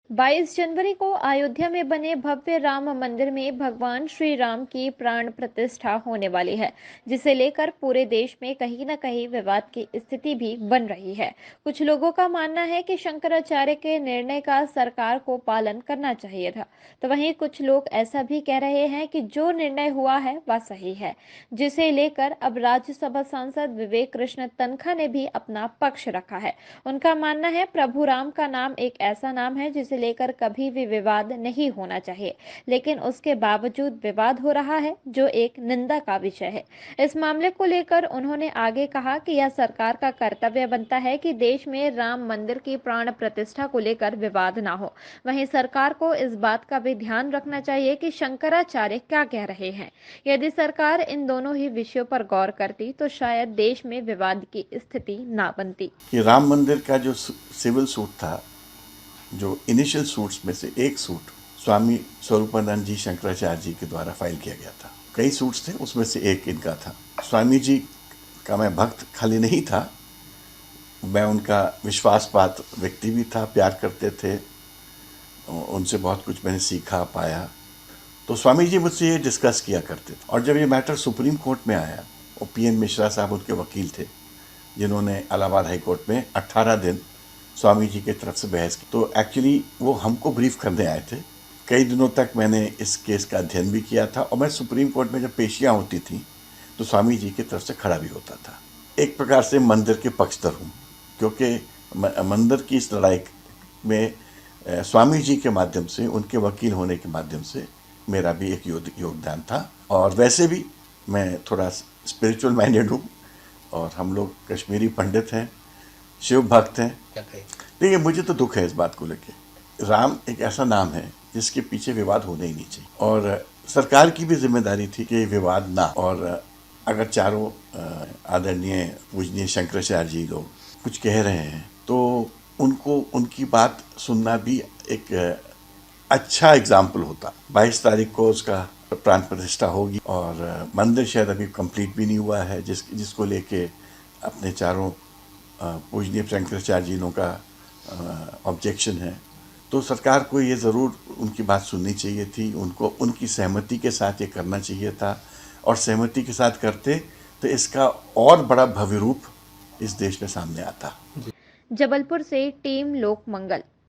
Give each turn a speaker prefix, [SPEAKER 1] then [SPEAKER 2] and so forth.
[SPEAKER 1] 22 जनवरी को अयोध्या में बने भव्य राम मंदिर में भगवान श्री राम की प्राण प्रतिष्ठा होने वाली है, जिसे लेकर पूरे देश में कहीं न कहीं विवाद की स्थिति भी बन रही है। कुछ लोगों का मानना है कि शंकराचार्य के निर्णय का सरकार को पालन करना चाहिए था, तो वहीं कुछ लोग ऐसा भी कह रहे हैं कि जो निर्णय हुआ है वह सही है, जिसे लेकर अब राज्यसभा सांसद विवेक कृष्ण तन्खा ने भी अपना पक्ष रखा है। उनका मानना है प्रभु राम का नाम एक ऐसा नाम है जिसे लेकर कभी भी विवाद नहीं होना चाहिए, लेकिन उसके बावजूद विवाद हो रहा है, जो एक निंदा का विषय है। इस मामले को लेकर उन्होंने आगे कहा कि यह सरकार का कर्तव्य बनता है कि देश में राम मंदिर की प्राण प्रतिष्ठा को लेकर विवाद ना हो। वहीं सरकार को इस बात का भी ध्यान रखना चाहिए कि शंकराचार्य क्या कह रहे हैं। यदि सरकार इन दोनों ही विषयों पर गौर करती तो शायद देश में विवाद की स्थिति ना बनती।
[SPEAKER 2] कि राम मंदिर का जो सिविल सूट था, जो इनिशियल सूट्स में से एक सूट स्वामी स्वरूपानंद जी शंकराचार्य जी के द्वारा फाइल किया गया था। कई सूट्स थे, उसमें से एक इनका था। स्वामी जी का मैं भक्त खाली नहीं था, मैं उनका विश्वासपात्र व्यक्ति भी था, प्यार करते थे, उनसे बहुत कुछ मैंने सीखा पाया। तो स्वामी जी मुझसे ये डिस्कस किया करते थे। और जब ये मैटर सुप्रीम कोर्ट में आया, और पीएन मिश्रा साहब उनके वकील थे, जिन्होंने इलाहाबाद हाई कोर्ट में 18 दिन स्वामी जी की तरफ से बहस की, तो एक्चुअली वो हमको ब्रीफ करने आए थे। कई दिनों तक मैंने इस केस का अध्ययन भी किया था, और मैं सुप्रीम कोर्ट में जब पेशियां होती थी तो स्वामी जी की तरफ से खड़ा भी होता था। एक प्रकार से मंदिर के पक्षधर हूँ, क्योंकि मंदिर की इस लड़ाई में स्वामी जी के माध्यम से, उनके वकील होने के माध्यम से मेरा भी एक योगदान था। और वैसे भी मैं थोड़ा स्पिरिचुअल माइंडेड हूँ, और हम लोग कश्मीरी पंडित हैं, शिव भक्त हैं। देखिए, मुझे तो दुख है इस बात को लेके। राम एक ऐसा नाम है जिसके पीछे विवाद होने ही नहीं चाहिए, और सरकार की भी जिम्मेदारी थी कि विवाद ना। और अगर चारों आदरणीय पूजनीय शंकराचार्य जी लोग कुछ कह रहे हैं, तो उनको उनकी बात सुनना भी एक अच्छा एग्जाम्पल होता। 22 तारीख को उसका प्राण प्रतिष्ठा होगी, और मंदिर शायद अभी कंप्लीट भी नहीं हुआ है, जिसको लेके अपने चारों पूजनीय शंकराचार्य जी का ऑब्जेक्शन है। तो सरकार को ये ज़रूर उनकी बात सुननी चाहिए थी, उनको उनकी सहमति के साथ ये करना चाहिए था, और सहमति के साथ करते तो इसका और बड़ा भव्य रूप इस देश में सामने आता।
[SPEAKER 1] जबलपुर से टीम लोक मंगल।